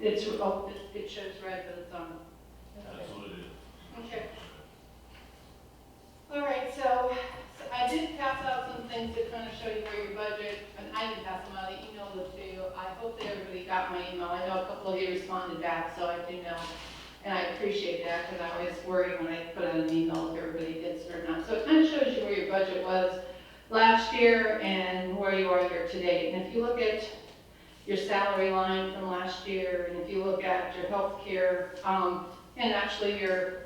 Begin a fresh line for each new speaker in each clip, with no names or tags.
It's, oh, it shows red, but it's on.
That's what it is.
Okay. All right, so I did pass out some things to kind of show you where your budget, and I didn't pass them out, I emailed them to you. I hope that everybody got my email. I know a couple of you responded back, so I do know. And I appreciate that, because I always worry when I put out an email if everybody gets it or not. So it kind of shows you where your budget was last year and where you are year to date. And if you look at your salary line from last year, and if you look at your health care, and actually your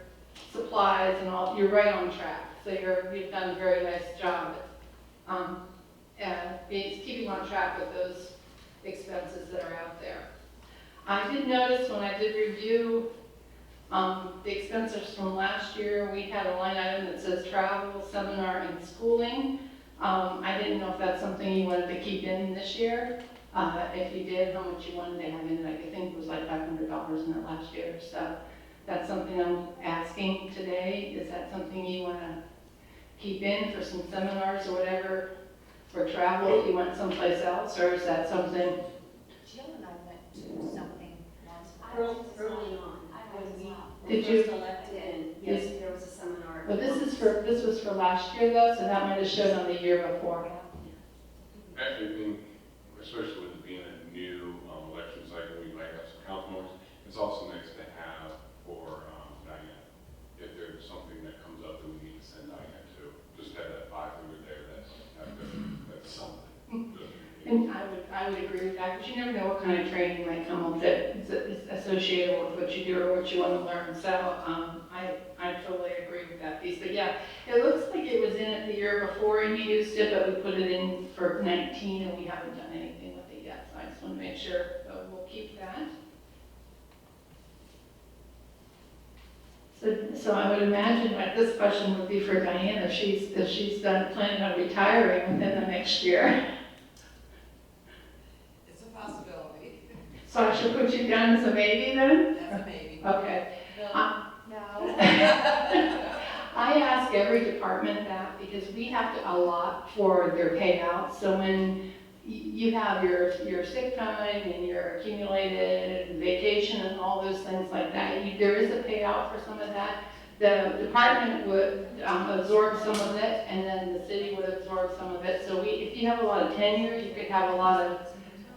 supplies and all, you're right on track. So you've done a very nice job at keeping on track with those expenses that are out there. I did notice when I did review the expenses from last year, we had a line item that says travel, seminar, and schooling. I didn't know if that's something you wanted to keep in this year. If you did, how much you wanted to have in it. I think it was like $500 in it last year. So that's something I'm asking today. Is that something you want to keep in for some seminars or whatever for travel if you went someplace else, or is that something?
Jill and I went to something once.
Early on, when we
Did
were
you?
first elected, and yes, there was a seminar.
Well, this was for last year though, so that might have showed on the year before.
Actually, especially with it being a new election cycle, we might have some council members. It's also nice to have for Diane, if there's something that comes up that we need to send Diane to. Just have that 500 there. That's something.
And I would agree with that, because you never know what kind of training might come with it. It's associated with what you do or what you want to learn. So I totally agree with that piece. But yeah, it looks like it was in it the year before and you used it, but we put it in for 19 and we haven't done anything with it yet. So I just want to make sure we'll keep that. So I would imagine that this question would be for Diane if she's done planning on retiring within the next year.
It's a possibility.
So I should put you down as a maybe then?
That's a maybe.
Okay.
No.
I ask every department that because we have to allot for their payouts. So when you have your sick time and your accumulated and vacation and all those things like that, there is a payout for some of that. The department would absorb some of it, and then the city would absorb some of it. So if you have a lot of tenure, you could have a lot of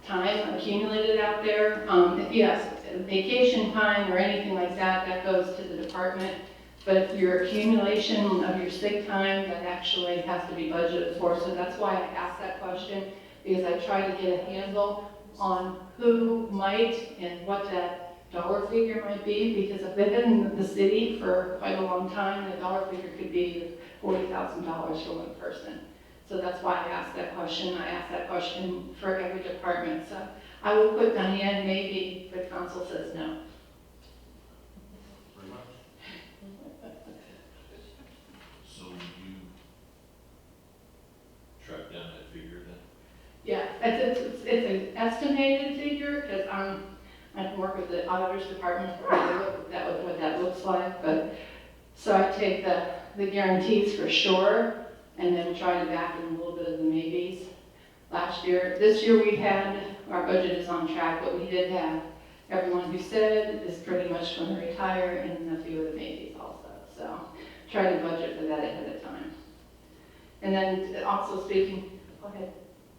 time accumulated out there. If you have vacation time or anything like that, that goes to the department. But if your accumulation of your sick time, that actually has to be budgeted for. So that's why I asked that question, because I try to get a handle on who might and what that dollar figure might be, because if they've been in the city for quite a long time, the dollar figure could be $40,000 for one person. So that's why I asked that question. I asked that question for every department. So I will put Diane maybe, but council says no.
Pretty much.
So you track down that figure then?
Yeah, it's an estimated figure, because I can work with the auditor's department to look at what that looks like. But so I take the guarantees for sure, and then try to back in a little bit of the maybes. This year we had, our budget is on track, but we did have everyone who said is pretty much going to retire, and a few of the maybes also. So try to budget for that ahead of time. And then also speaking, go ahead.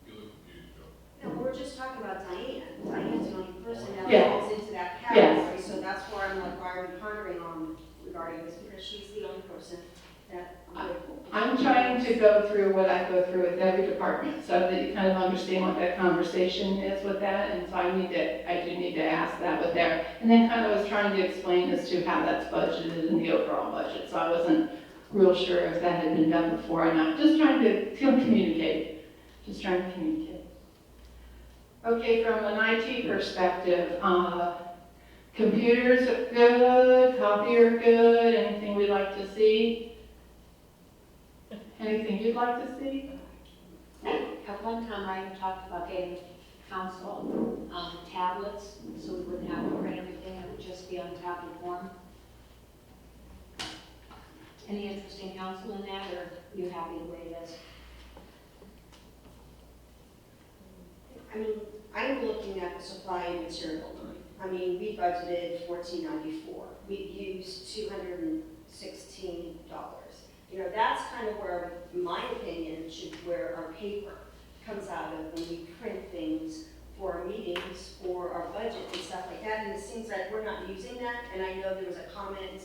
You look confused, Joe.
No, we're just talking about Diane. Diane's the only person that
Yeah.
falls into that category, so that's why I'm like, why are we pondering on regarding this? Because she's the only person that.
I'm trying to go through what I go through with every department, so that you kind of understand what that conversation is with that, and so I do need to ask that with there. And then kind of was trying to explain as to how that's budgeted in the overall budget, so I wasn't real sure if that had been done before or not. Just trying to communicate, just trying to communicate. Okay, from an IT perspective, computers are good, copier good, anything we'd like to see? Anything you'd like to see?
At one time, I talked about getting council tablets, so we wouldn't have to print everything, it would just be on tablet form. Any interest in council in that, or are you happy the way it is?
I mean, I'm looking at the supply and material line. I mean, we budgeted $14.94. We used $216. You know, that's kind of where, in my opinion, where our paper comes out of when we print things for our meetings, for our budget and stuff like that. And it seems like we're not using that. And I know there was a comment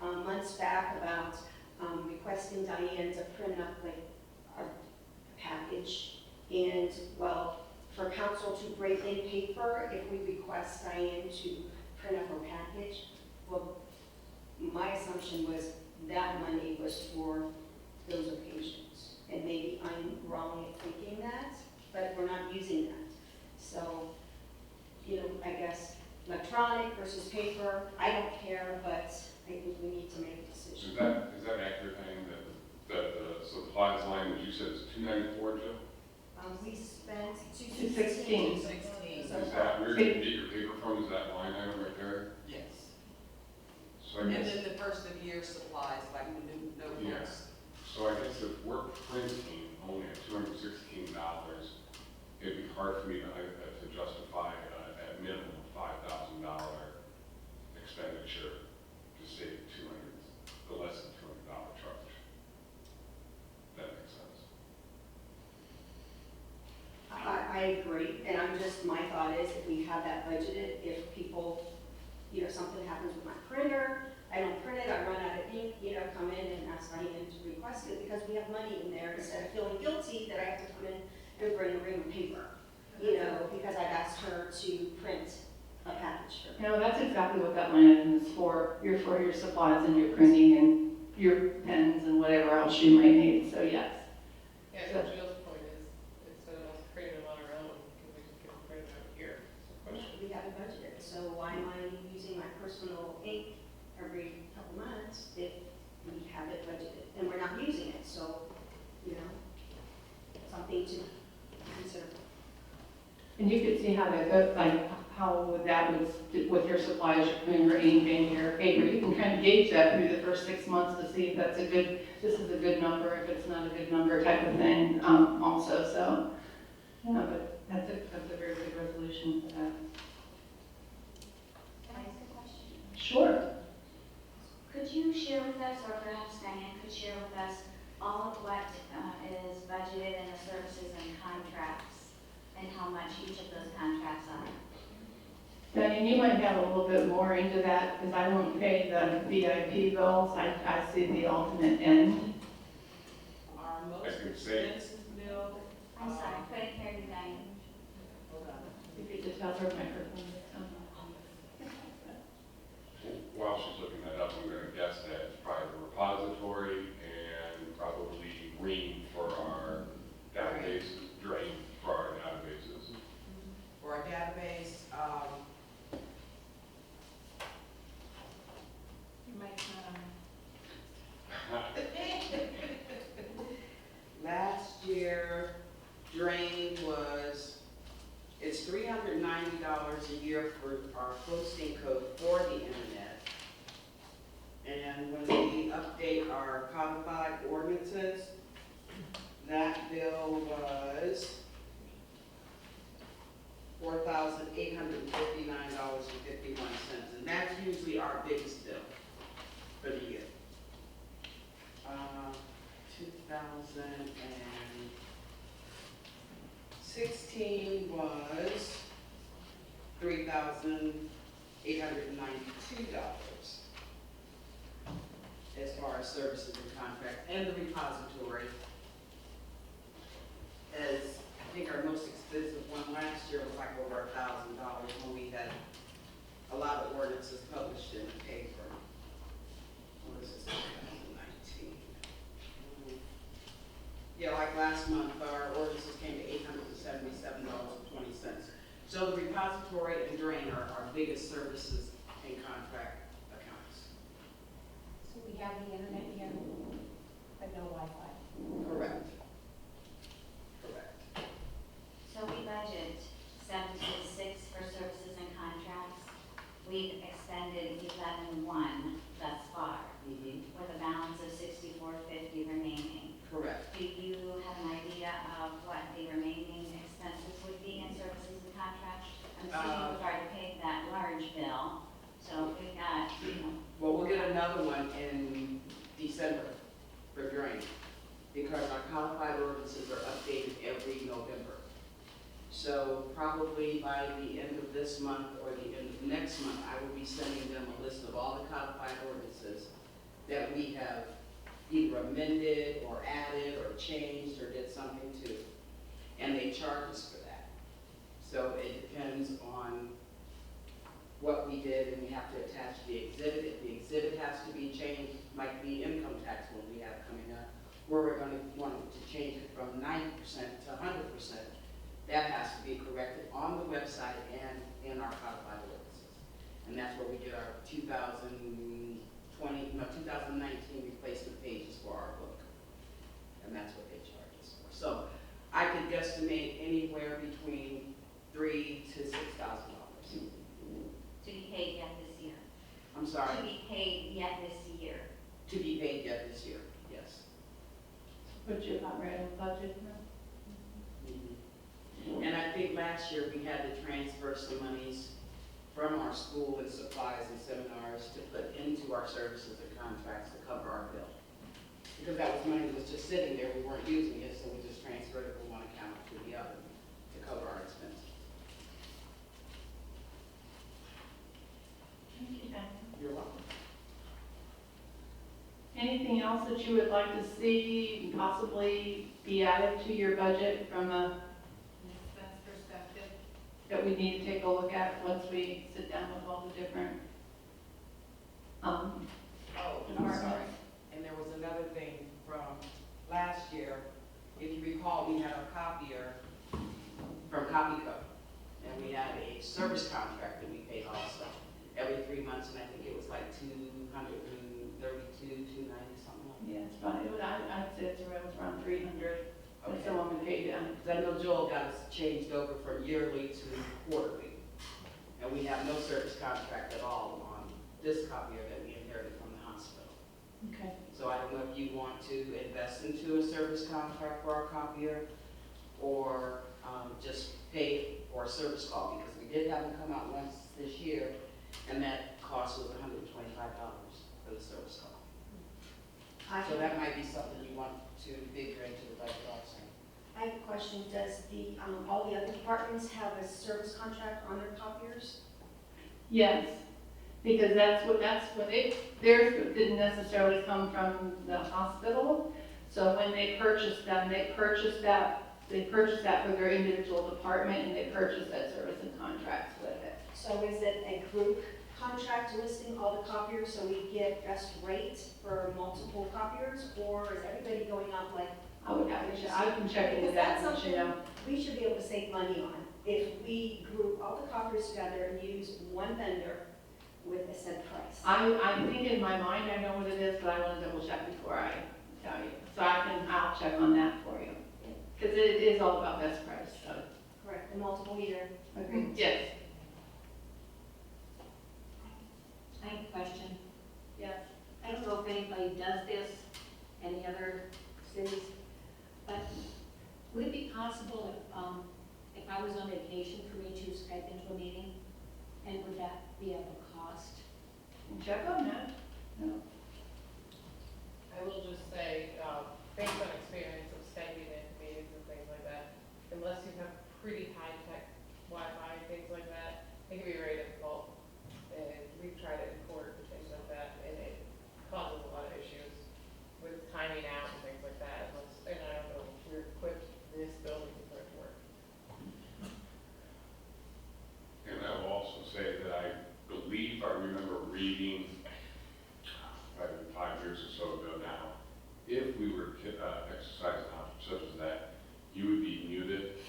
months back about requesting Diane to print up like our package. And well, for council to bring in paper, if we request Diane to print up our package, well, my assumption was that money was for those occasions. And maybe I'm wrong in thinking that, but we're not using that. So, you know, I guess electronic versus paper, I don't care, but I think we need to make a decision.
Is that accurate, Diane, that the supplies line that you said is $294, Joe?
We spent
$216.
$216. So
Is that where you get your paper from? Is that line item right there?
Yes.
So I
And
guess,
then the first of the year supplies, like the new notebooks.
so I guess if we're printing only at $216, it'd be hard for me to justify at minimum $5,000 expenditure to save the less than $200 charge. That makes sense.
I agree, and my thought is if we have that budgeted, if people, you know, something happens with my printer, I don't print it, I run out of ink, you know, come in and ask Diane to request it because we have money in there instead of feeling guilty that I have to come in and bring a ream of paper, you know, because I've asked her to print a package for me.
No, that's exactly what that line item is for. You're for your supplies and your printing and your pens and whatever else you might need, so yes.
Yeah,
So-
and Jill's point is, instead of us printing them on our own, can we just get them printed out here? It's a question.
We have it budgeted, so why am I using my personal ink every couple months if we have it budgeted and we're not using it? So, you know, something to consider.
And you could see how that goes, like, how would that with your supplies, your printing, your ink, and your paper. You can kind of gauge that through the first 6 months to see if that's this is a good number, if it's not a good number type of thing, also. So, yeah, but that's a very good resolution for that.
Can I ask a question?
Sure.
Could you share with us, or perhaps Diane could share with us, all of what is budgeted in the services and contracts, and how much each of those contracts are?
Diane, you might have a little bit more into that, because I don't pay the VIP bills. I see the ultimate end.
Our most
I can say-
expensive bill.
I'm sorry, couldn't hear you, Diane.
Hold on.
You could just tell her microphone.
While she's looking that up, I'm going to guess that it's probably the repository and probably Ream for our databases, Drain for our databases.
For our database,
You might,
last year, Drain it's $390 a year for our hosting code for the internet. And when we update our codified ordinances, that bill was $4,859.51, and that's usually our biggest bill for the year. 2016 was $3,892 as far as services and contract, and the repository as, I think our most expensive one last year was like over $1,000 when we had a lot of ordinances published in the paper. What is this, 2019? Yeah, like last month, our ordinances came to $877.20. So the repository and Drain are our biggest services and contract accounts.
So we have the internet here, but no Wi-Fi.
Correct. Correct.
so we budget 726 for services and contracts. We've expended 11.1 thus far, with a balance of 64.50 remaining.
Correct.
Do you have an idea of what the remaining expenses would be in services and contracts? I'm assuming we've already paid that large
another one in December for drain, because our codified ordinances are updated every November. So probably by the end of this month or the end of next month, I will be sending them a list of all the codified ordinances that we have either amended or added or changed or did something to. And they charge us for that. So it depends on what we did, and we have to attach the exhibit. If the exhibit has to be changed, like the income tax one we have coming up, where we're going to want to change it from 90% to 100%, that has to be corrected on the website and in our codified ordinances. And that's where we get our 2019 replacement pages for our book. And that's what they charge us for. So I could guesstimate anywhere between $3,000 to $6,000.
To be paid yet this year.
I'm sorry,
To be paid yet this year.
to be paid yet this year, yes.
But you're not ready to budget now?
And I think last year we had to transfer some monies from our school and supplies and seminars to put into our services and contracts to cover our bill. Because that was money that was just sitting there, we weren't using it, so we just transferred it from one account to the other to cover our expenses.
Thank you, Diane.
You're welcome.
Anything else that you would like to see possibly be added to your budget from a expense perspective that we need to take a look at once we sit down with all the different
Oh, I'm
departments?
sorry. And there was another thing from last year. If you recall, we had our copier.
From CopyCo, and we had a service contract that we paid also every 3 months, and I think it was like $232, $290, something like
Yeah, it's fine. I'd say it's around 300.
that.
That's the one we paid down.
Because I know Joel got us changed over from yearly to quarterly, and we have no service contract at all on this copier that we inherited from the hospital.
Okay.
So I don't know if you want to invest into a service contract for our copier, or just pay for a service call, because we did have them come out once this year, and that cost was $125 for the service call. So that might be something you want to figure into the budget also.
I have a question. Does all the other departments have a service contract on their copiers?
Yes, because that's what theirs didn't necessarily come from the hospital. So when they purchased them, they purchased that for their individual department, and they purchased that service and contracts with it.
So is it a group contract listing all the copiers so we get best rate for multiple copiers, or is everybody going up like?
I would have to check, I can check into
Because
that,
that's
and let you know.
something we should be able to save money on if we group all the copiers together and use one vendor with a set price.
I think in my mind I know what it is, but I want to double check before I tell you. So I'll check on that for you. Because it is all about best price, so.
Correct, the multiple meter.
Agreed. Yes.
I have a question.
Yes.
I don't know if anybody does this, any other cities, but would it be possible if I was on vacation for me to Skype into a meeting? And would that be at a cost?
Check on that. No.
I will just say, based on experience of Skyping in meetings and things like that, unless you have pretty high-tech Wi-Fi, things like that, it can be very difficult. And we've tried it in court and things like that, and it causes a lot of issues with timing out and things like that. And I don't know if we're equipped in this building for it to work.
And I will also say that I believe I remember reading, probably 5 years or so ago now, if we were to exercise an option such as that, you would be muted.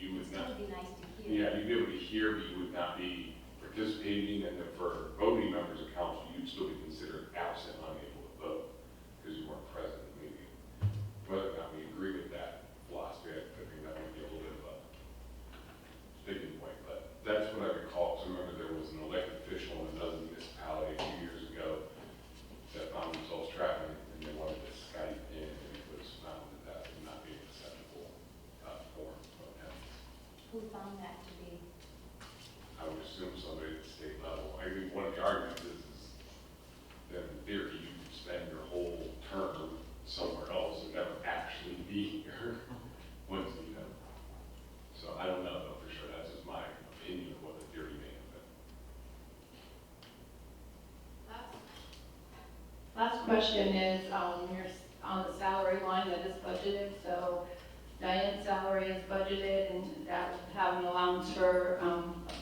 You would
That
not,
would be nice to hear.
yeah, you'd be able to hear, but you would not be participating, and then for voting members of council, you'd still be considered absent, unable to vote, because you weren't present in the meeting. Whether or not we agree with that philosophy, I think that would be a little bit of a sticking point, but that's what I recall. So I remember there was an elected official in another municipality a few years ago that found themselves traveling, and they wanted to Skype in, and it was found that that would not be an acceptable form of attendance.
Who found that to be?
I would assume somebody at the state level. I
question is, you're on the salary line that is budgeted, so Diane's salary is budgeted, and that would have an allowance for,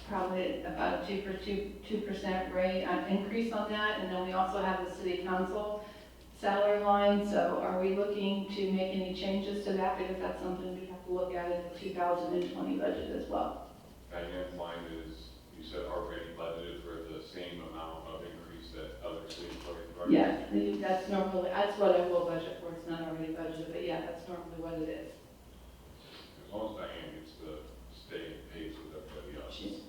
probably about a 2% rate, increase on that, and then we also have the city council salary line, so are we looking to make any changes to that, because that's something we have to look at in the 2020 budget as well.
Diane's line is, you said already budgeted for the same amount of increase that other city employees are.
Yes, that's normally, that's what I will budget for, it's not already budgeted, but yeah, that's normally what it is.
As long as Diane gets to stay in pace with everybody else.
She's-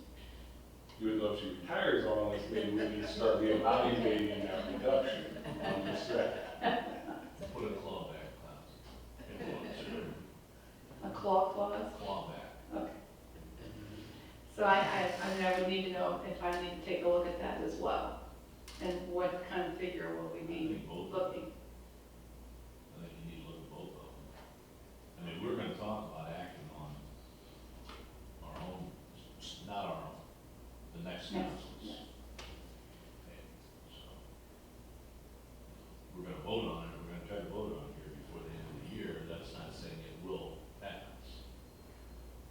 Even though she retires on us, maybe we need to start reevaluating that reduction. I'm just saying.
Put a clawback clause.
A claw clause?
Clawback.
Okay. So I mean, I would need to know if I need to take a look at that as well, and what kind of figure will we
I
be
think both.
looking?
I think you need to look at both of them. I mean, we're gonna talk about acting on our own, not our own, the next
Next,
council's.
yeah.
Okay, so, we're gonna vote on it, we're gonna try to vote on it here before the end of the year, that's not saying it will pass.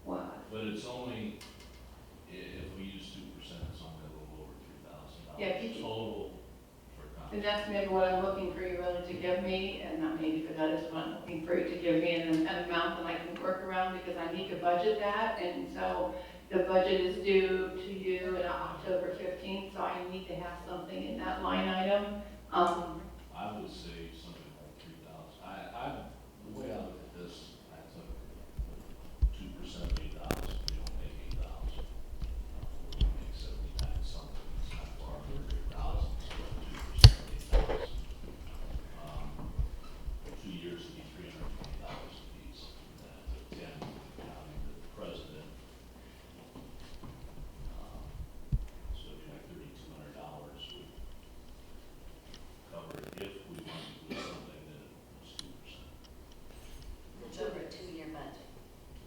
Wow.
But it's only, if we use 2%, it's only a little over
Yeah,
$3,000
you-
total for
And
contract.
that's maybe what I'm looking for you really to give me, and not maybe, but that is what I'm looking for you to give me an amount that I can work around, because I need to budget that, and so the budget is due to you on October 15th, so I need to have something in that line item.
I would say something like 3,000. The way I look at this, I took 2% of 8,000, we don't make 8,000. We make 79 something, it's not far under 8,000, so 2% of 8,000. 2 years would be $320 a piece. And then I took 10, counting the president. So it'd be like $3,200 would cover it if we wanted to do something that was 2%.
It's over a 2-year budget.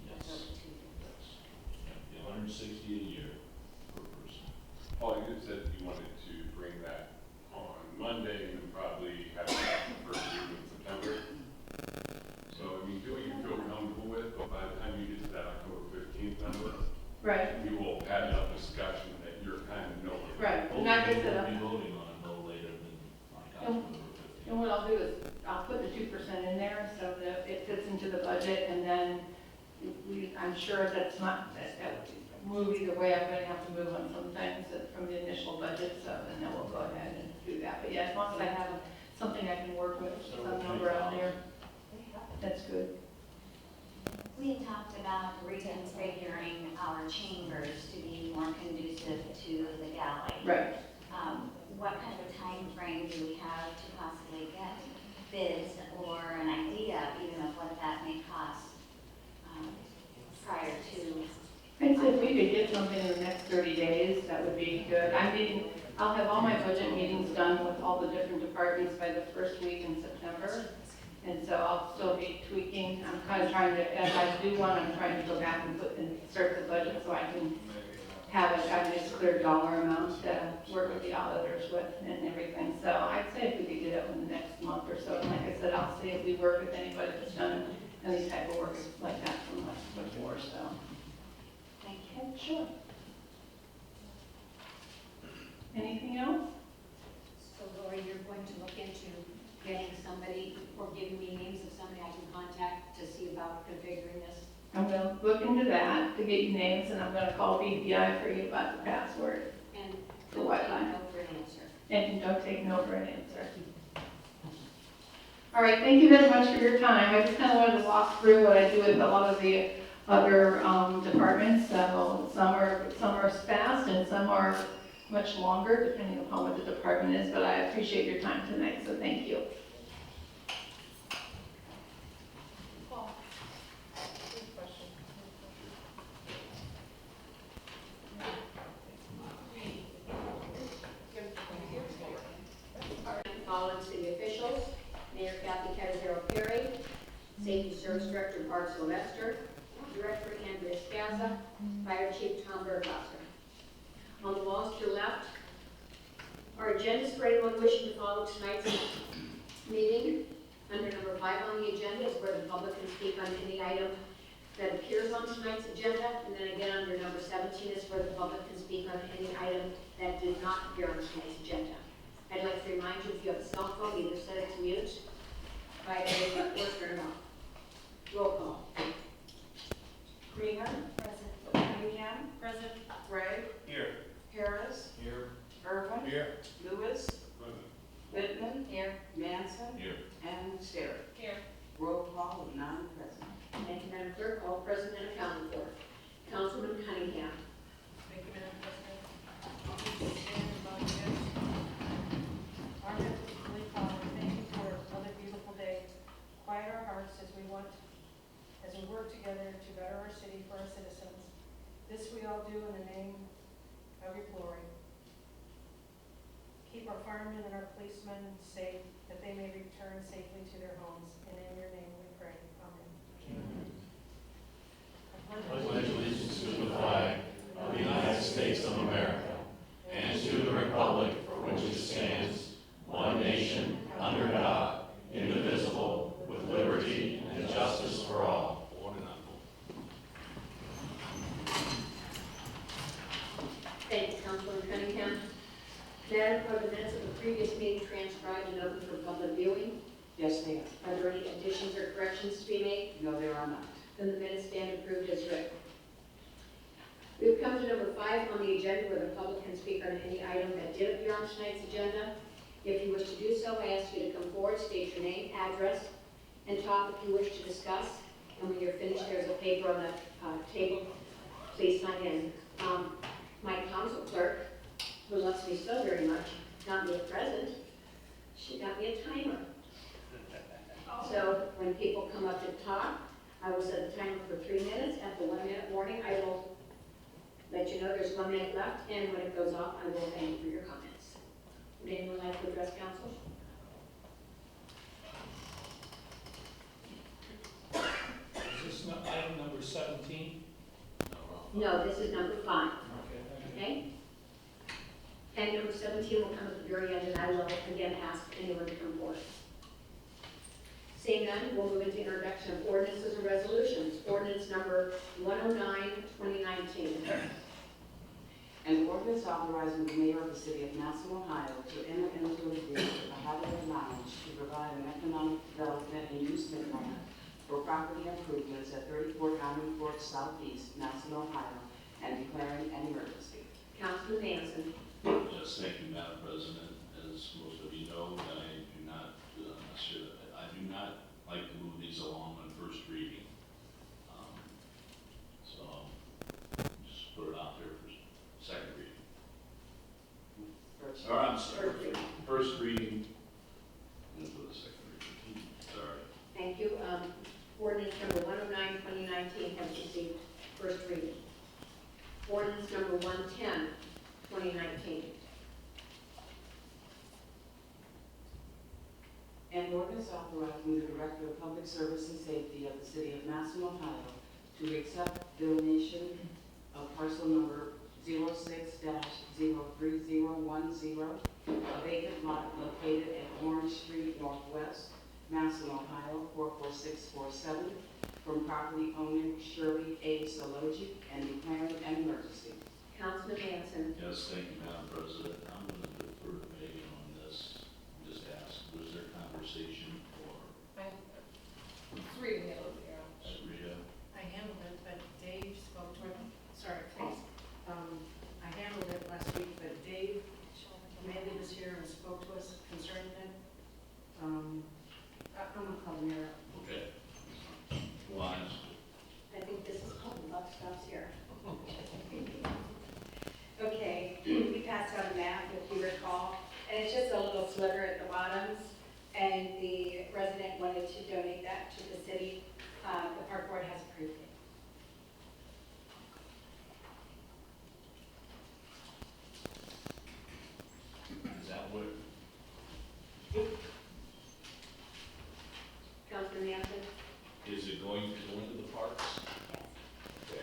It's
Yes.
over 2 years.
Yes. Yeah, 160 a year per person.
Paul, you had said you wanted to bring that on Monday and probably have it the first week in September. So, I mean, do what you feel comfortable with, but by the time you get to that October 15th number,
Right,
you will have enough discussion that you're kind of knowing.
right, and like I said,
We'll be voting on it no later than like October 15th.
and what I'll do is, I'll put the 2% in there so that it fits into the budget, and then I'm sure that's not, that move either way, I'm gonna have to move on some things from the initial budget, so then we'll go ahead and do that. But yeah, as long as I have something I can work with, some number out there, that's good.
We had talked about reconfiguring our chambers to be more conducive to the galley.
Right.
What kind of time frame do we have to possibly get bids or an idea even of what that may cost prior to?
I'd say if we could get something in the next 30 days, that would be good. I'll have all my budget meetings done with all the different departments by the first week in September. And so I'll still be tweaking. I'm kind of trying to, as I do one, I'm trying to go back and start the budget so I can have a nice clear dollar amount to work with the auditors with and everything. So I'd say if we could get it in the next month or so. And like I said, I'll see if we work with anybody that's done any type of work like that from us before, so.
Thank you.
Sure. Anything else?
So Lori, you're going to look into getting somebody, or giving me names of somebody I can contact to see about configuring this?
I'm gonna look into that to get you names, and I'm gonna call BPI for you about the password.
And
For
don't
what
take
line?
no for an answer.
And don't take no for an answer. All right, thank you very much for your time. I just kind of wanted to walk through what I do with a lot of the other departments. So some are fast and some are much longer, depending upon what the department is, but I appreciate your time tonight, so thank you.
Paul, good question.
Collins city officials, Mayor Kathy Kazaro Perry, Safety Service Director Bart Sylvester, Director Andrea Scazza, Fire Chief Tom Berghauser. On the walls to your left are agendas for anyone wishing to follow tonight's meeting. Under number 5 on the agenda is where the public can speak on any item that appears on tonight's agenda. And then again, under number 17 is where the public can speak on any item that did not appear on tonight's agenda. I'd like to remind you, if you have a cell phone, either set it to mute by a or turn it off. Roll call.
Krieger. Present. Cunningham. Present. Gray.
Here.
Harris.
Here.
Irvin.
Here.
Lewis. Whitman.
Here.
Manson.
Here.
And Sterry.
Here.
Roll call of 9 present.
Thank you, Madam Clerk. All present and accounted for. Councilman Cunningham.
Thank you, Madam President. And about this, our Holy Father, thank you for another beautiful day. Quiet our hearts as we work together to better our city for our citizens. This we all do in the name of your glory. Keep our firemen and our policemen safe, that they may return safely to their homes. And in your name we pray. Amen.
I pledge allegiance to the flag of the United States of America and to the republic for which it stands, one nation, under God, indivisible, with liberty and justice for all.
One and uncle.
Thank you, Councilman Cunningham. Madam Clerk, the minutes of the previous meeting transcribed and open for public viewing.
Yes, ma'am.
Are there any additions or corrections to be made?
No, there are not.
Then the minutes stand approved as written. We've come to number 5 on the agenda where the public can speak on any item that did appear on tonight's agenda. If you wish to do so, I ask you to come forward, state your name, address, and talk if you wish to discuss. And when you're finished, there's a paper on the table. Please sign in. My council clerk, who loves me so very much, got me a present. She got me a timer. So when people come up to talk, I will set the timer for 3 minutes. At the 1-minute warning, I will let you know there's 1 minute left, and when it goes off, I will thank you for your comments. Would anyone like to address council?
Is this item number 17?
No, this is number 5,
Okay.
okay? And number 17 will come at the very end, and I will again ask anyone to come forward. Seeing none, we'll move into introduction of ordinances and resolutions. Ordinance number 109-2019.
An ordinance authorizing the mayor of the city of Massillon, Ohio to enter into an agreement with the Habitat Lounge to provide an economic development and amusement grant for property improvements at 34 Diamond Court Southeast, Massillon, Ohio, and declaring an emergency.
Councilman Manson.
Yes, thank you, Madam President. As most of you know, I do not, I do not like to move these along on first reading. So, just put it out there for second reading.
First.
Or I'm sorry,
First reading.
first reading, and for the second reading. Sorry.
Thank you. Ordinance number 109-2019 has received first reading. Ordinance number 110-2019.
An ordinance authorizing the Director of Public Service and Safety of the City of Massillon, Ohio to accept donation of parcel number 06-03010, a vacant lot located at Orange Street Northwest, Massillon, Ohio 44647, from property owner Shirley A. Sologi, and declaring an emergency.
Councilman Manson.
Yes, thank you, Madam President. I'm going to defer to Megan on this. Just ask, was there conversation or
I'm reading it over here.
Rita?
I handled it, but Dave spoke to it, sorry, please. I handled it last week, but Dave Omally was here and spoke to us concerning it. I'm gonna call the mayor.
Okay. Lines.
I think this is called Buck Stops here. Okay, we passed out a map, if you recall, and it's just a little sliver at the bottoms, and the resident wanted to donate that to the city. The park board has approved it.
Is that what,
Councilman Manson?
is it going to the parks? Okay.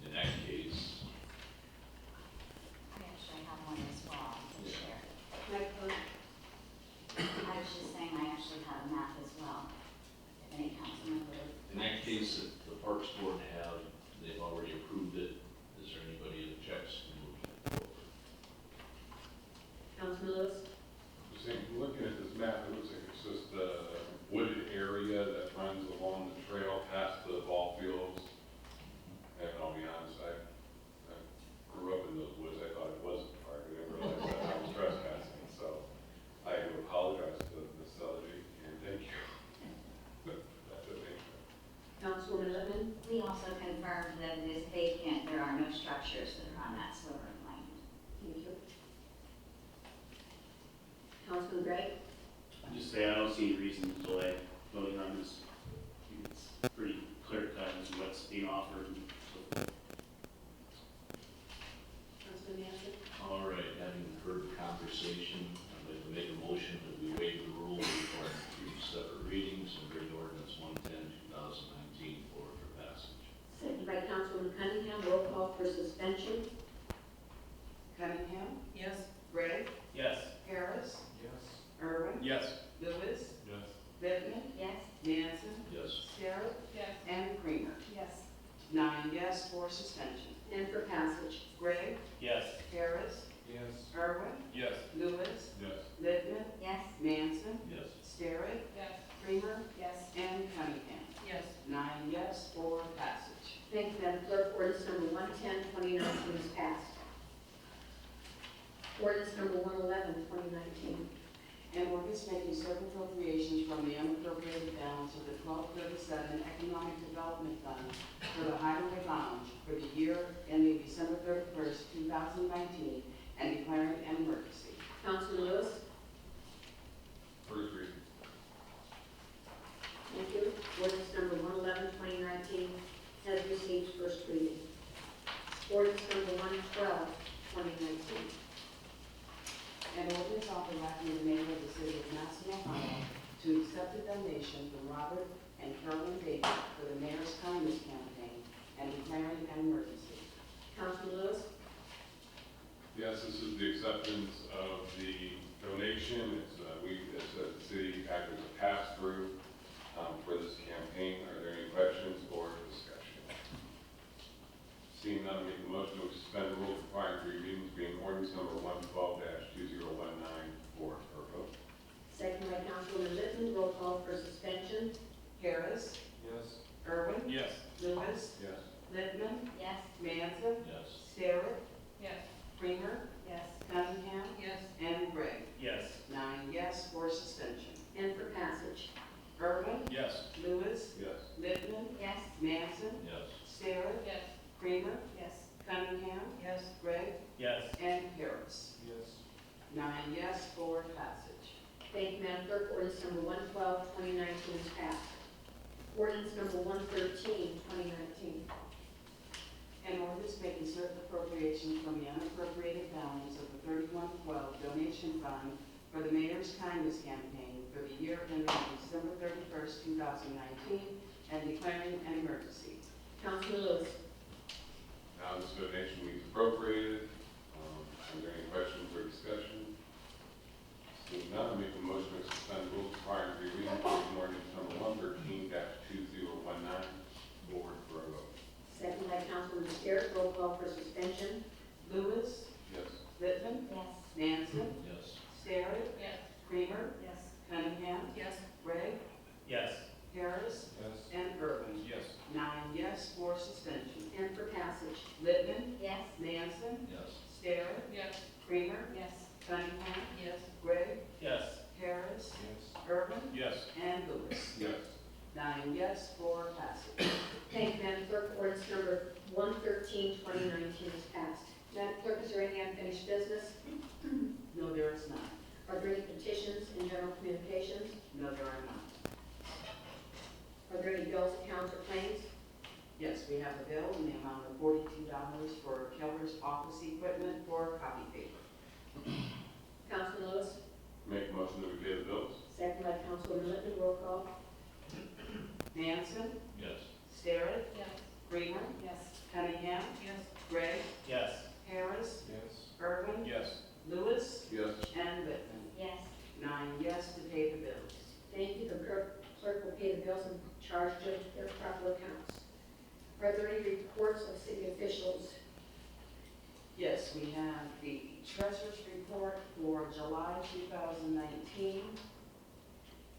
In that case,
I actually have one as well to share.
My
Gregg,
Yes.
Harris,
Yes.
Irwin,
Yes.
Lewis,
Yes.
Littman,
Yes.
Manson,
Yes.
Sterrett,
Yes.
Kramer,
Yes.
and Cunningham.
Yes.
9 yes for passage.
Thank you, Madam Clerk. Ordinance number 110, 2019 is passed. Ordinance number 111, 2019.
An ordinance making certain appropriations from the unappropriated balance of the 1237 Economic Development Fund for the Hideaway Lounge for the year ending December 31st, 2019, and declaring an emergency.
Councilman Lewis.
First reading.
Thank you. Ordinance number 111, 2019 has received first reading. Ordinance number 112, 2019.
An ordinance authorizing the mayor of the city of Massillon, Ohio to accept a donation from Robert and Carolyn Davis for the Mayor's Kindness Campaign and declaring an emergency.
Councilman Lewis.
Yes, this is the acceptance of the donation. It's the city acted as a pass-through for this campaign. Are there any questions or discussion? Seeing none, make a motion to suspend the rules requiring 3 readings, being ordinance number 112-2019 for vote.
Second by Councilwoman Littman. Roll call for suspension.
Harris,
Yes.
Irwin,
Yes.
Lewis,
Yes.
Littman,
Yes.
Manson,
Yes.
Sterrett,
Yes.
Kramer,
Yes.
Cunningham,
Yes.
and Gregg.
Yes.
9 yes for suspension.
And for passage.
Irwin,
Yes.
Lewis,
Yes.
Littman,
Yes.
Manson,
Yes.
Sterrett,
Yes.
Kramer,
Yes.
Cunningham,
Yes.
Gregg,
Yes.
and Harris.
Yes.
9 yes for passage.
Thank you, Madam Clerk. Ordinance number 112, 2019 is passed. Ordinance number 113, 2019.
An ordinance making certain appropriations from the unappropriated balance of the 3112 donation fund for the Mayor's Kindness Campaign for the year ending December 31st, 2019, and declaring an emergency.
Councilman Lewis.
Now this donation we've appropriated. Are there any questions or discussion? Seeing none, make a motion to suspend the rules requiring 3 readings, being ordinance number 113-2019 for a vote.
Second by Councilman Sterrett. Roll call for suspension.
Lewis,
Yes.
Littman,
Yes.
Manson,
Yes.
Sterrett,
Yes.
Kramer,
Yes.
Cunningham,
Yes.
Gregg,
Yes.
Harris,
Yes.
and Irvin.
Yes.
9 yes for suspension.
And for passage.
Littman,
Yes.
Manson,
Yes.
Sterrett,
Yes.
Kramer,
Yes.
Cunningham,
Yes.
Gregg,
Yes.
Harris,
Yes.
Irvin,
Yes.
and Lewis.
Yes.
9 yes for passage.
Thank you, Madam Clerk. Ordinance number 113, 2019 is passed. Madam Clerk, is there any unfinished business?
No, there is not.
Are there any petitions and general communications?
No, there are not.
Are there any bills, accounts, or claims?
Yes, we have a bill in the amount of $42 for Keller's office equipment for copy paper.
Councilman Lewis.
Make a motion that we pay the bills.
Second by Councilwoman Littman. Roll call.
Manson,
Yes.
Sterrett,
Yes.
Kramer,
Yes.
Cunningham,
Yes.
Gregg,
Yes.
Harris,
Yes.
Irvin,
Yes.
Lewis,
Yes.
and Littman.
Yes.
9 yes to pay the bills.
Thank you. The clerk will pay the bills and charge to their proper accounts. Are there any reports of city officials?
Yes, we have the treasurer's report for July 2019.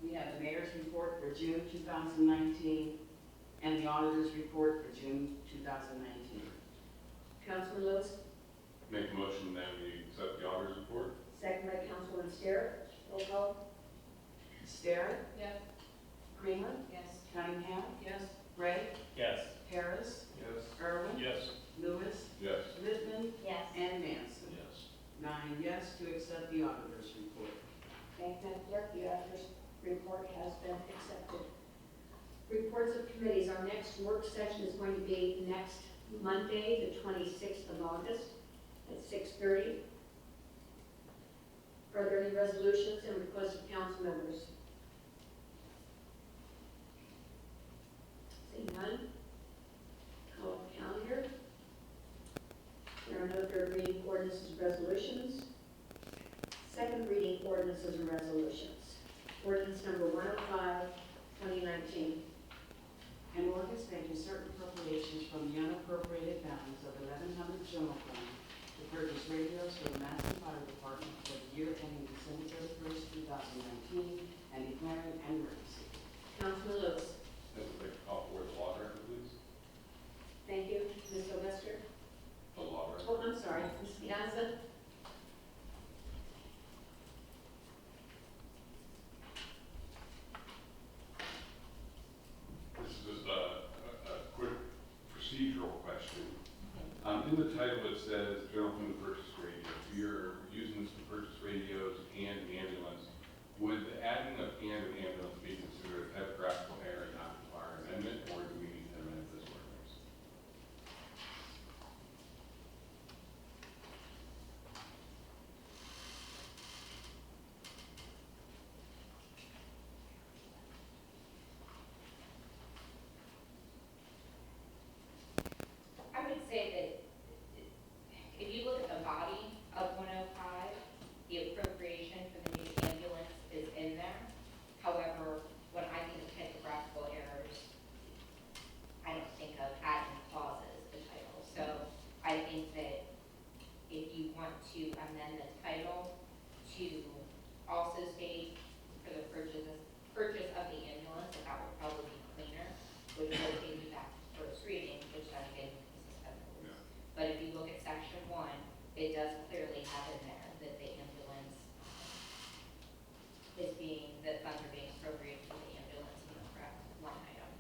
We have the mayor's report for June 2019, and the auditor's report for June 2019.
Councilman Lewis.
Make a motion that we accept the auditor's report.
Second by Councilwoman Sterrett. Roll call.
Sterrett,
Yes.
Kramer,
Yes.
Cunningham,
Yes.
Gregg,
Yes.
Harris,
Yes.
Irwin,
Yes.
Lewis,
Yes.
Littman,
Yes.
and Manson.
Yes.
9 yes to accept the auditor's report.
Thank you, Madam Clerk. The auditor's report has been accepted. Reports of committees. Our next work session is going to be next Monday, the 26th of August at 6:30. Are there any resolutions and requests of council members? Seeing none, call the calendar. There are no third reading ordinances and resolutions. Second reading ordinances and resolutions. Ordinance number 105, 2019.
An ordinance making certain appropriations from the unappropriated balance of 1100 general fund radios for the Massillon Fire Department for the year ending December 31st, 2019, and declaring an emergency.
Councilman Lewis.
I'd like to call for the law director, please.
Thank you. Ms. Sylvester?
The law director.
Oh, I'm sorry. Ms. Piazza?
This is just a quick procedural question. In the title it says general fund to purchase radios. You're using this to purchase radios and ambulance. Would the adding of and ambulance be considered a typographical error and not require amendment, or do we need to amend this ordinance?
I would say that if you look at the body of 105, the appropriation for the new ambulance is in there. However, when I think of typographical errors, I don't think of adding clauses to the title. So I think that if you want to amend the title to also state for the purchase of the ambulance, that would probably be cleaner, which would take you back to first reading, which then again is suspended.
Yeah.
But if you look at section 1, it does clearly have in there that the ambulance is being, that funds are being appropriated for the ambulance in the correct line item.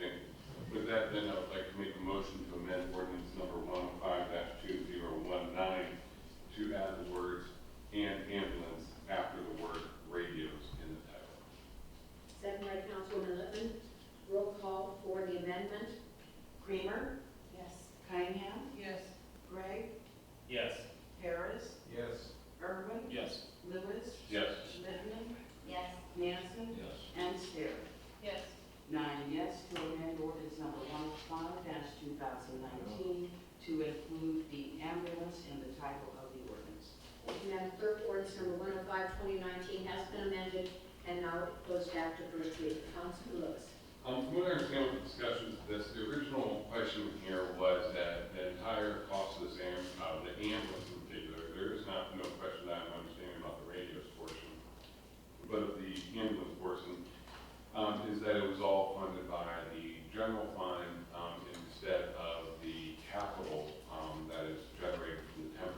Thank you. With that, then I would like to make a motion to amend ordinance number 105-2019 to add the words and ambulance after the word radios in the title.
Second by Councilwoman Littman. Roll call for the amendment.
Creamer,
Yes.
Cunningham,
Yes.
Gregg,
Yes.
Harris,
Yes.
Irwin,
Yes.
Lewis,
Yes.
Littman,
Yes.
Nancy,
Yes.
and Sarah.
Yes.
9 yes to amend ordinance number 105-2019 to include the ambulance in the title of the ordinance.
Madam Clerk, ordinance number 105-2019 has been amended and now it goes back to first reading. Councilman Lewis.
From what I understand with the discussions of this, the original question here was that the entire cost of this the ambulance in particular, there is no question that I'm understanding about the radios portion, but of the ambulance portion, is that it was all funded by the general fund instead of the capital that is generated from the 10%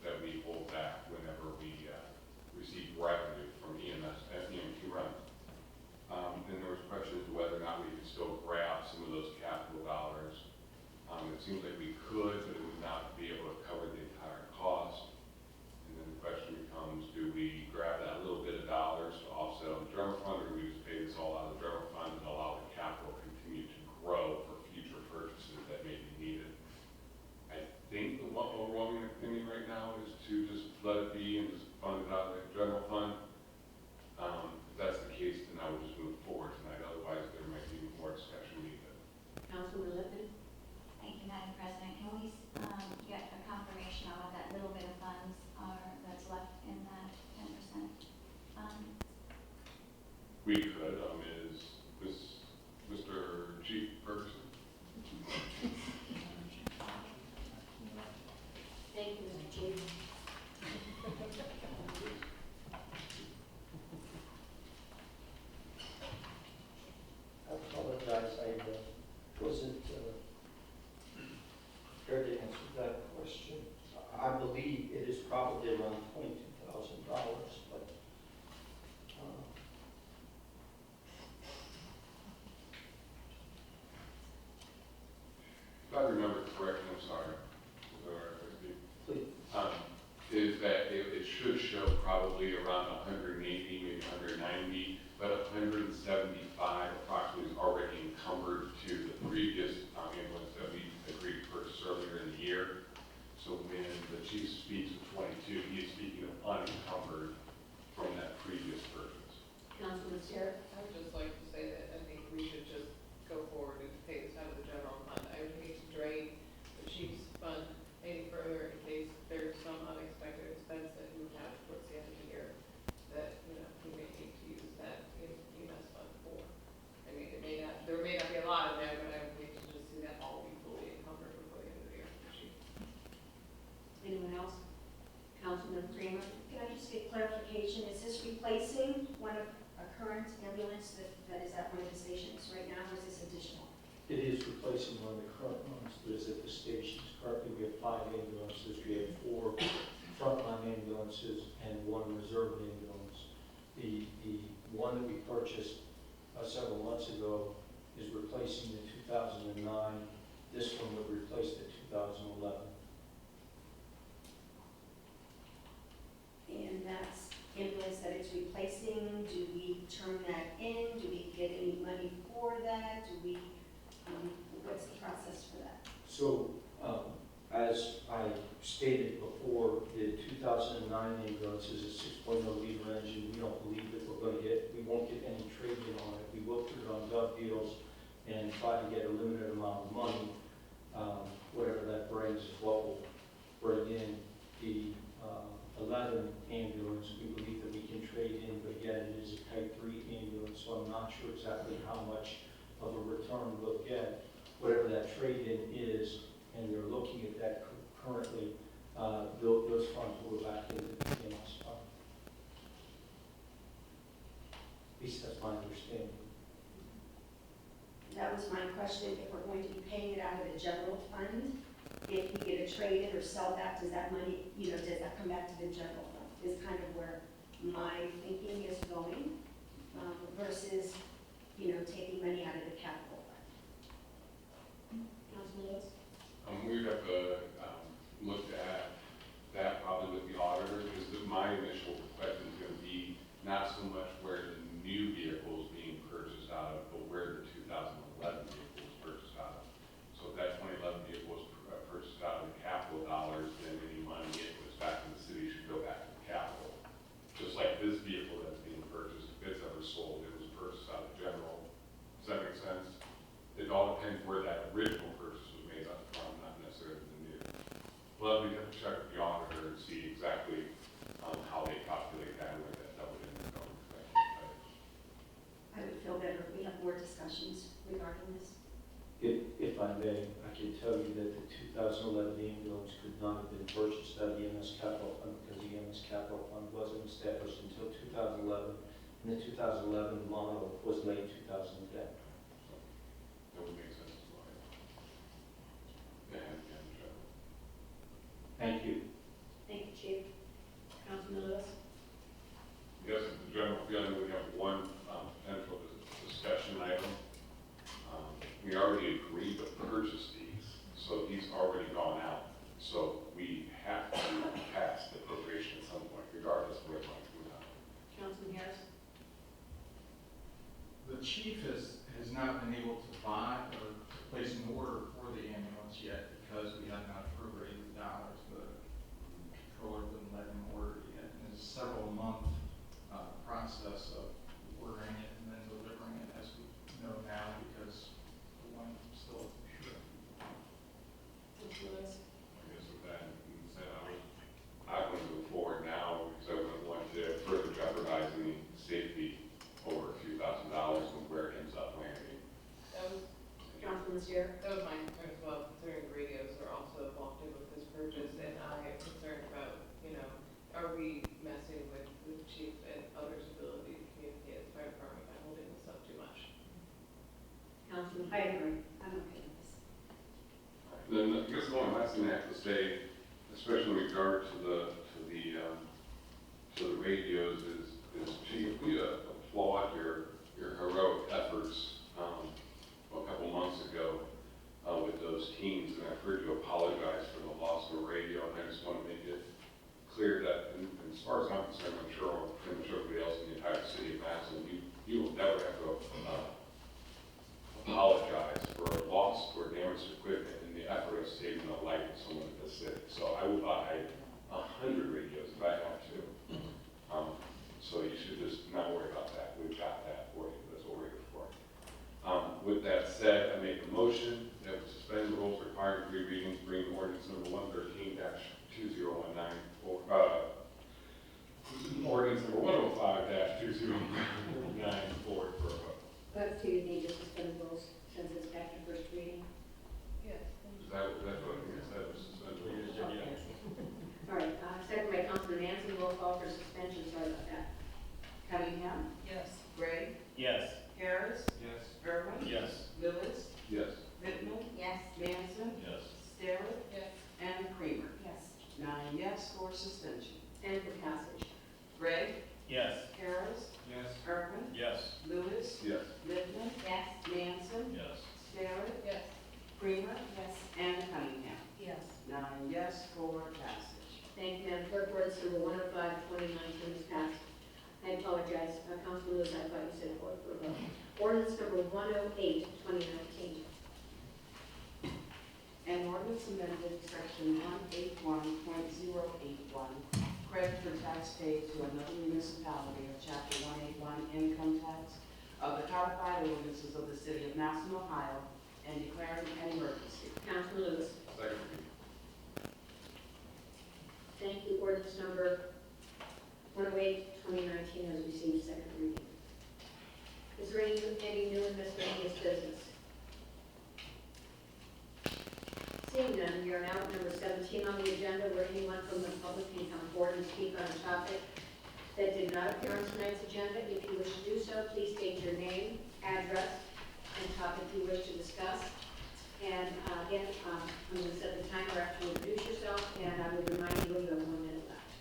that we hold back whenever we receive revenue from EMT runs. And there was questions whether or not we could still grab some of those capital dollars. It seems like we could, but it would not be able to cover the entire cost. And then the question becomes, do we grab that little bit of dollars to offset on the general fund, or do we just pay this all out of the general fund and allow the capital to continue to grow for future purchases that may be needed? I think the overwhelming opinion right now is to just let it be and just fund it out of the general fund. If that's the case, then I would just move forward tonight. Otherwise, there might be more discussion needed.
Councilman Littman.
Thank you, Madam President. Can we get a confirmation on what that little bit of funds are that's left in that 10% fund?
We could, is Mr. Chief Ferguson?
Thank you, Mr. Chief.
I apologize, I wasn't prepared to answer that question. I believe it is probably around $22,000, but
If I remember correctly, I'm sorry. Is that all right with you?
please.
Is that it should show probably around 180, maybe 190, but 175 approximately is already encumbered to the previous ambulance that we agreed to purchase earlier in the year. So when the chief speaks of 22, he is speaking of unencumbered from that previous purchase.
Councilman Sarah.
I would just like to say that I think we should just go forward and pay this out of the general fund. I would hate to drain the chief's fund any further in case there's some unexpected expense that he would have towards the end of the year that, you know, he may need to use that EMS fund for. I mean, there may not be a lot in there, but I would hate to just see that all be fully encumbered before the end of the year.
Anyone else?
Councilman Kramer. Can I just get clarification? Is this replacing a current ambulance that is at one of the stations right now, or is this additional?
It is replacing one of the current ones that is at the stations. Currently, we have 5 ambulances. We have 4 frontline ambulances and 1 reserve ambulance. The one that we purchased several months ago is replacing the 2009. This one would replace the 2011.
And that's ambulance that it's replacing, do we turn that in? Do we get any money for that? Do we, what's the process for that?
So, as I stated before, the 2009 ambulance is a 6.0 liter engine. We don't believe that we won't get any trade-in on it. We will put it on gov deals and try to get a limited amount of money. Whatever that brings is what will bring in. The 11 ambulance, we believe that we can trade in, but again, it is a type 3 ambulance, so I'm not sure exactly how much of a return we'll get. Whatever that trade-in is, and they're looking at that currently, those funds will go back into the EMS fund. At least that's my understanding.
That was my question, if we're going to be paying it out of the general fund, if we get a trade-in or sell that, does that money, does that come back to the general fund? Is kind of where my thinking is going, versus, taking money out of the capital fund. Councilman Lewis?
We have to look at that probably with the auditor, because my initial question is going to be not so much where the new vehicle is being purchased out of, but where the 2011 vehicle was purchased out of. So if that 2011 vehicle was purchased out of the capital dollars, then any money it was back in the city should go back to the capital. Just like this vehicle that's being purchased, if it's ever sold, it was purchased out of general. Does that make sense? It all depends where that original purchase was made up from, not necessarily the new. Well, we have to check with the auditor and see exactly how they calculate that and where that would end up going.
I would feel better if we have more discussions regarding this.
If I may, I can tell you that the 2011 ambulance could not have been purchased out of the EMS capital fund because the EMS capital fund wasn't established until 2011, and the 2011 model was late 2010.
That would make sense as well. Yeah, sure.
Thank you.
Thank you, Chief. Councilman Lewis?
Yes, the general feeling, we have one potential discussion item. We already agreed to purchase these, so these already gone out. So we have to pass the appropriation at some point, regardless of where it's going to.
Councilman Harris?
The chief has not been able to buy or place an order for the ambulance yet because we have not appropriated the dollars. The controller wouldn't let him order it yet. And it's a several month process of ordering it and then delivering it, as we know now, because the one still sure.
Councilman Lewis?
I guess with that being said, I want to move forward now because I wouldn't want to further jeopardize any safety over a few $1,000s and where it ends up landing.
That was,
Councilman Steer?
that was my concern as well, considering the radios are also lumped in with this purchase, and I am concerned about, are we messing with the chief and others' ability to communicate as fire department by holding this up too much?
Councilman, I agree. I'm okay with this.
Then I guess the one last thing I have to say, especially in regard to the radios, is chief, we applaud your heroic efforts a couple months ago with those teams, and I've heard you apologize for the loss of a radio, and I just want to make it clear that, and as far as I'm concerned, I'm sure everybody else in the entire city of Massillon, you will never have to apologize for a lost or damaged equipment in the effort of saving the life of someone at the city.
yes for suspension.
And for passage.
Gregg,
Yes.
Harris,
Yes.
Irvin,
Yes.
Lewis,
Yes.
Lippman,
Yes.
Manson,
Yes.
Barrett,
Yes.
Creamer,
Yes.
and Cunningham.
Yes.
9 yes for passage.
Thank you, Madam Clerk. Ordinance number 105-2019 is passed. I apologize, Councilman Lewis, I thought you said for a vote. Ordinance number 108-2019.
An ordinance amended section 181.081, credit for tax paid to another municipality of chapter 181 income tax of the codified ordinances of the city of Massillon, Ohio, and declaring an emergency.
Councilman Lewis.
Second reading.
Thank you. Ordinance number 108-2019 has received second reading. Is there any new and miscellaneous business? Seeing none, we are now at number 17 on the agenda, where anyone from the public can come forward and speak on a topic that did not appear on tonight's agenda. If you wish to do so, please state your name, address, and topic you wish to discuss. And again, I'm going to set the timer after you introduce yourself, and I will remind you you have 1 minute left.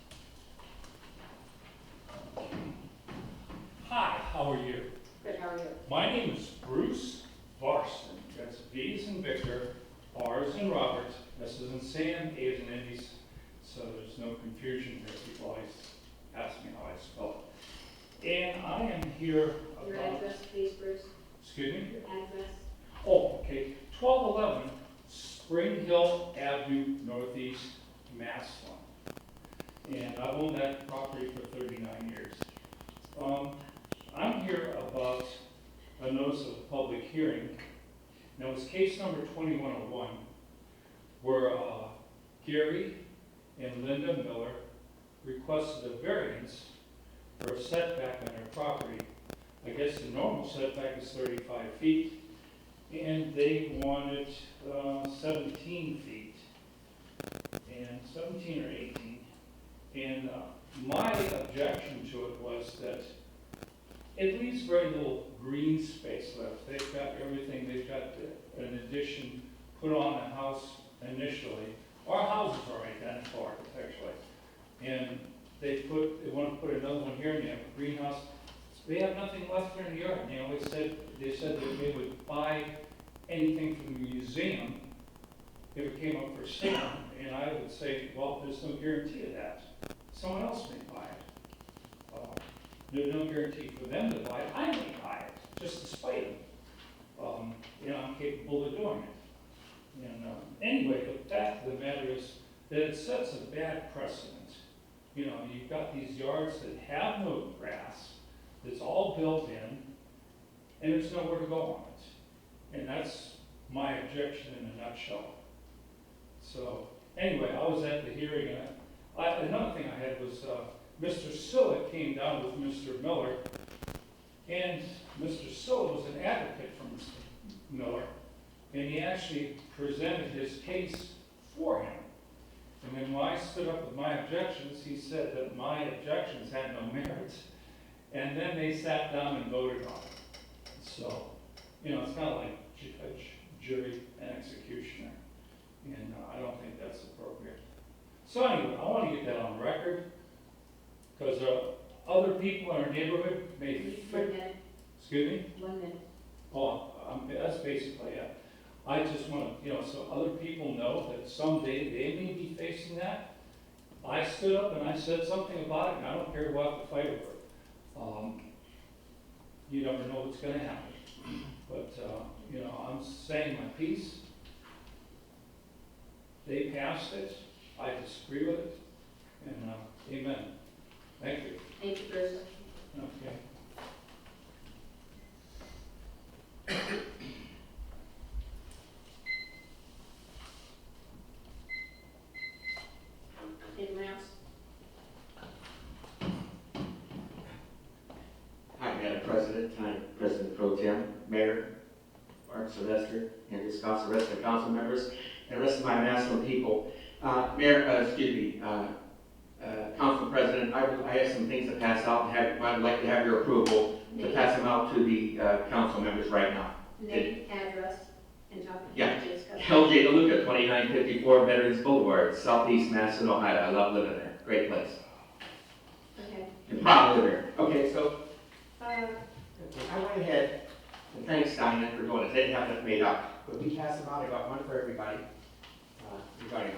Hi, how are you?
Good, how are you?
My name is Bruce Varson. That's V as in Victor, R as in Robert, S as in Sam, A as in Andy, so there's no confusion here. People always ask me how I spell it. And I am here
Your
about,
address, please, Bruce.
excuse me?
Your address.
Oh, okay, 1211 Spring Hill Avenue, Northeast, Massillon. And I've owned that property for 39 years. I'm here about a notice of public hearing. Now, it's case number 2101, where Gary and Linda Miller requested a variance for a setback on their property. I guess the normal setback is 35 feet, and they wanted 17 feet, and 17 or 18. And my objection to it was that it leaves very little green space left. They've got everything, they've got an addition put on the house initially. Our houses are identical architecturally. And they want to put another one here, and they have a greenhouse. They have nothing left in the yard. And they said that they would buy anything from the museum if it came up for sale. And I would say, well, there's no guarantee of that. Someone else may buy it. There's no guarantee for them to buy it. I may buy it, just to spite them. I'm capable of doing it. And anyway, the fact of the matter is that it sets a bad precedent. You've got these yards that have no grass, that's all built in, and there's nowhere to go on it. And that's my objection in a nutshell. So anyway, I was at the hearing, and another thing I had was Mr. Silla came down with Mr. Miller, and Mr. Silla was an advocate for Mr. Miller, and he actually presented his case for him. And then when I stood up with my objections, he said that my objections had no merit, and then they sat down and voted on it. So, it's kind of like judge, jury, and executioner, and I don't think that's appropriate. So anyway, I want to get that on record, because other people in our neighborhood may
1 minute.
Excuse me?
1 minute.
Oh, that's basically it. I just want to, so other people know that someday they may be facing that. I stood up and I said something about it, and I don't care who I have to fight over it. You never know what's going to happen. But, I'm saying my piece. They passed it. I disagree with it. And amen. Thank you.
Thank you, Bruce.
Okay.
Anyone else?
Hi, Madam President, I'm President Pro Tem, Mayor, Mark Sylvester, and Scott, the rest of the council members, and the rest of my Massillon people. Council President, I have some things to pass out, and I'd like to have your approval to pass them out to the council members right now.
Name, address. and talk to
Yeah.
you, discuss.
LJ DeLuca, 2954 Veterans Boulevard, Southeast Massillon, Ohio. I love living there. Great place.
Okay.
And proud to live there. Okay, so I went ahead, and thanks Diane for doing it. They didn't have it made up, but we passed them out. I got one for everybody. Regarding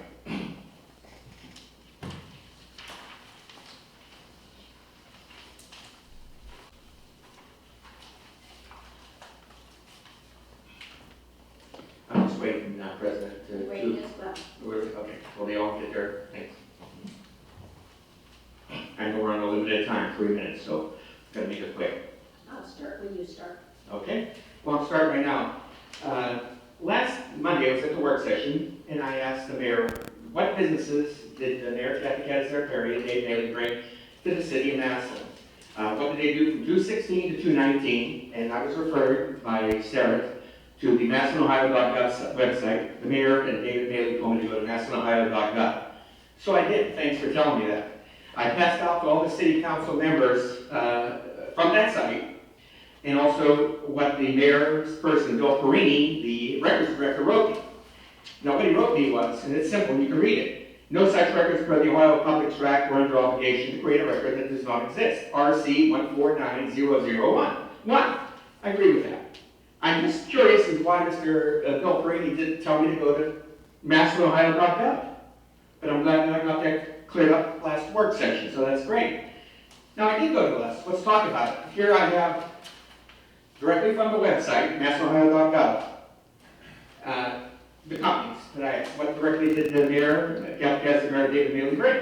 I'm just waiting, President, to.
Waiting as well.
Okay, well, they all get there. Thanks. I know we're on a limited time, 3 minutes, so gotta make it quick.
I'll start when you start.
Okay, well, I'll start right now. Last Monday, I was at the work session, and I asked the mayor, what businesses did the mayor, Kathy Kaiser Perry, and Dave Bailey bring to the city of Massillon? What did they do from 216 to 219? And I was referred by Sarah to the MassillonOhio.gov website. The mayor and David Bailey told me to go to MassillonOhio.gov. So I did, thanks for telling me that. I passed out to all the city council members from that site, and also what the mayor's person, Bill Perini, the records director, wrote me. Now what he wrote me was, and it's simple, you can read it. No such records per the Ohio Public Tract or under obligation to create a record that does not exist. RC 149001. One. I agree with that. I'm just curious as why Mr. Bill Perini didn't tell me to go to MassillonOhio.gov. But I'm glad that I got that cleared up last work session, so that's great. Now I did go to the list. Let's talk about it. Here I have, directly from the website, MassillonOhio.gov, the companies that what directly did the mayor, Kathy Kaiser, David Bailey bring.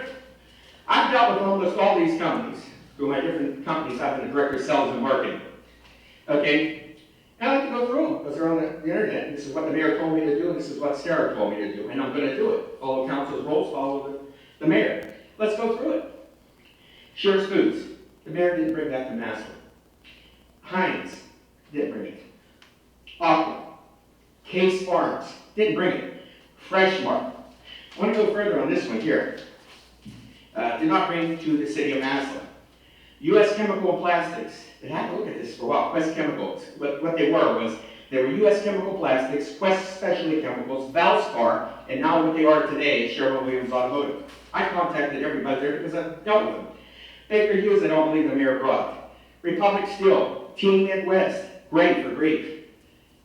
I've dealt with almost all these companies. Through my different companies, I've been a director of sales and marketing. Okay? And I like to go through them because they're on the internet. And this is what the mayor told me to do, and this is what Sarah told me to do. And I'm going to do it. Follow council's rules, follow the mayor. Let's go through it. Shear's Foods. The mayor didn't bring that to Massillon. Heinz didn't bring it. Aqua. Case Farms didn't bring it. Freshmart. I want to go further on this one here. Did not bring to the city of Massillon. U.S. Chemical and Plastics. They had to look at this for a while. Quest Chemicals. What they were U.S. Chemical Plastics, Quest Specialty Chemicals, Valspar, and now what they are today is Sherwin-Williams Automotive. I contacted everybody there because I've dealt with them. Baker Hughes, I don't believe the mayor brought. Republic Steel, Team Midwest, great for grief.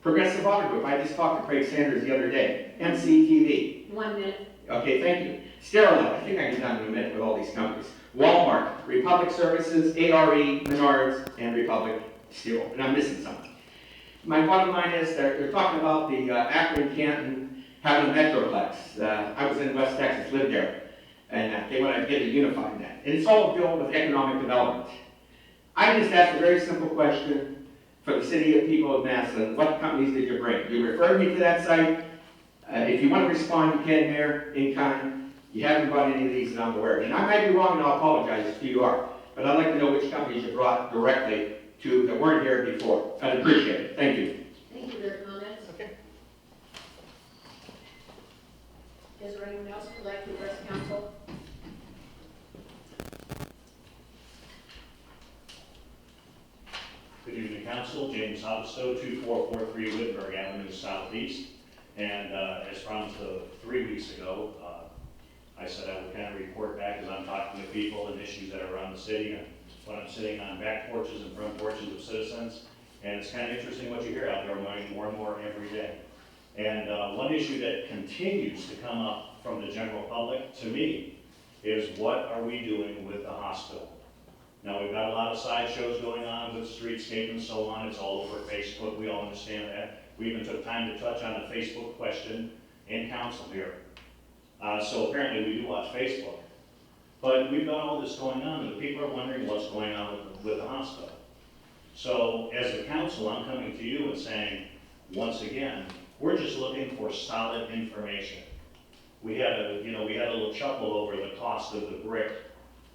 Progressive Auto Group, I just talked to Craig Sanders the other day. MCTV.
1 minute.
Okay, thank you. Sterilite, I think I can get done in a minute with all these companies. Walmart, Republic Services, ARE, Menards, and Republic Steel. And I'm missing something. My bottom line is they're talking about the Akron, Canton, having a metroplex. I was in West Texas, lived there. And they want to get it unified that. And it's all built with economic development. I just asked a very simple question for the city of people of Massillon. What companies did you bring? You referred me to that site. If you want to respond, you can, Mayor, in kind. You haven't brought any of these that I'm aware of. And I might be wrong, and I'll apologize if you are. But I'd like to know which companies you brought directly to that weren't here before. I'd appreciate it. Thank you.
Thank you for your comments.
Okay.
Is there anyone else who would like to address council?
Good evening, Council. James Hobstow, 2443 Wittenberg Avenue Southeast. And as promised 3 weeks ago, I said I would kind of report back as I'm talking to people and issues that are around the city and when I'm sitting on back porches and front porches of citizens. And it's kind of interesting what you hear out there more and more every day. And one issue that continues to come up from the general public to me is what are we doing with the hospital? Now, we've got a lot of sideshows going on with streetscape and so on. It's all over Facebook. We all understand that. We even took time to touch on the Facebook question in council here. So apparently we do watch Facebook. But we've got all this going on, and the people are wondering what's going on with the hospital. So as a council, I'm coming to you and saying, once again, we're just looking for solid information. We had a little chuckle over the cost of the brick,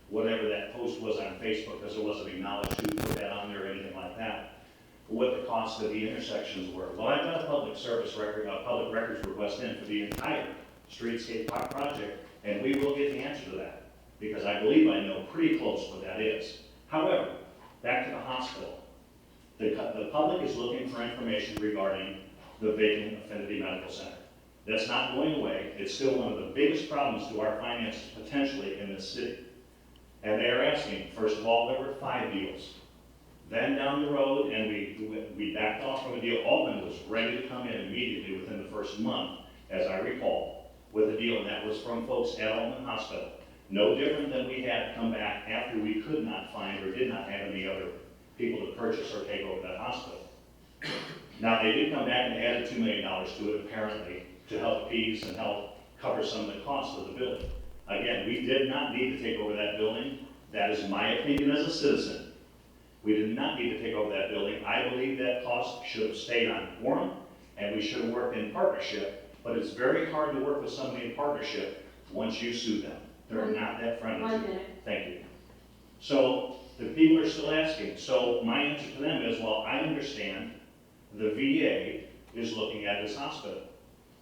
whatever that post was on Facebook, because it wasn't acknowledged who put that on there or anything like that. What the cost of the intersections were. Well, I've got a public records request in for the entire streetscape project, and we will get the answer to that, because I believe I know pretty close what that is. However, back to the hospital. The public is looking for information regarding
the vacant Affinity Medical Center. That's not going away. It's still one of the biggest problems to our finances potentially in this city. And they are asking, first of all, there were 5 deals. Then down the road, and we backed off from a deal. Altman was ready to come in immediately within the first month, as I recall, with a deal, and that was from folks at Altman Hospital. No different than we had come back after we could not find or did not have any other people to purchase or take over that hospital. Now, they did come back and added $2 million to it, apparently, to help appease and help cover some of the costs of the building. Again, we did not need to take over that building. That is my opinion as a citizen. We did not need to take over that building. I believe that cost should have stayed on Quorum, and we should have worked in partnership, but it's very hard to work with somebody in partnership once you sue them. They're not that friendly.
1 minute.
Thank you. So the people are still asking. So my answer to them is, well, I understand the VA is looking at this hospital.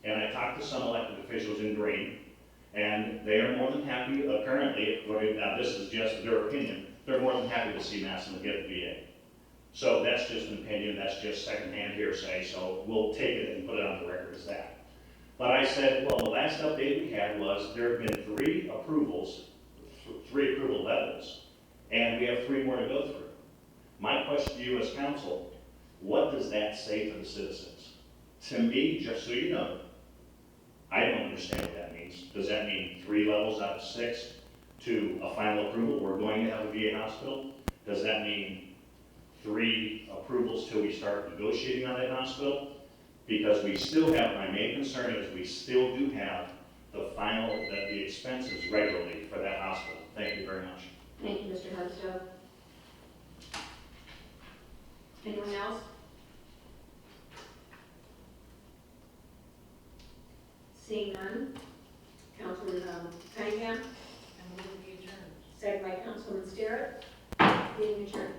And I talked to some elected officials in Green, and they are more than happy, apparently, now this is just their opinion, they're more than happy to see Massillon get the VA. So that's just an opinion, that's just secondhand hearsay, so we'll take it and put it on the record as that. But I said, well, the last update we had was there have been 3 approvals, 3 approval levels, and we have 3 more to go through. My question to you as council, what does that say for the citizens? To me, just so you know, I don't understand what that means. Does that mean 3 levels out of 6 to a final approval? We're going to have a VA hospital? Does that mean 3 approvals till we start negotiating on that hospital? Because we still have, my main concern is we still do have the expenses regularly for that hospital. Thank you very much.
Thank you, Mr. Hudson. Anyone else? Seeing none. Councilman Cunningham,
And move the adjourned.
second by Councilman Starrett. Meeting adjourned.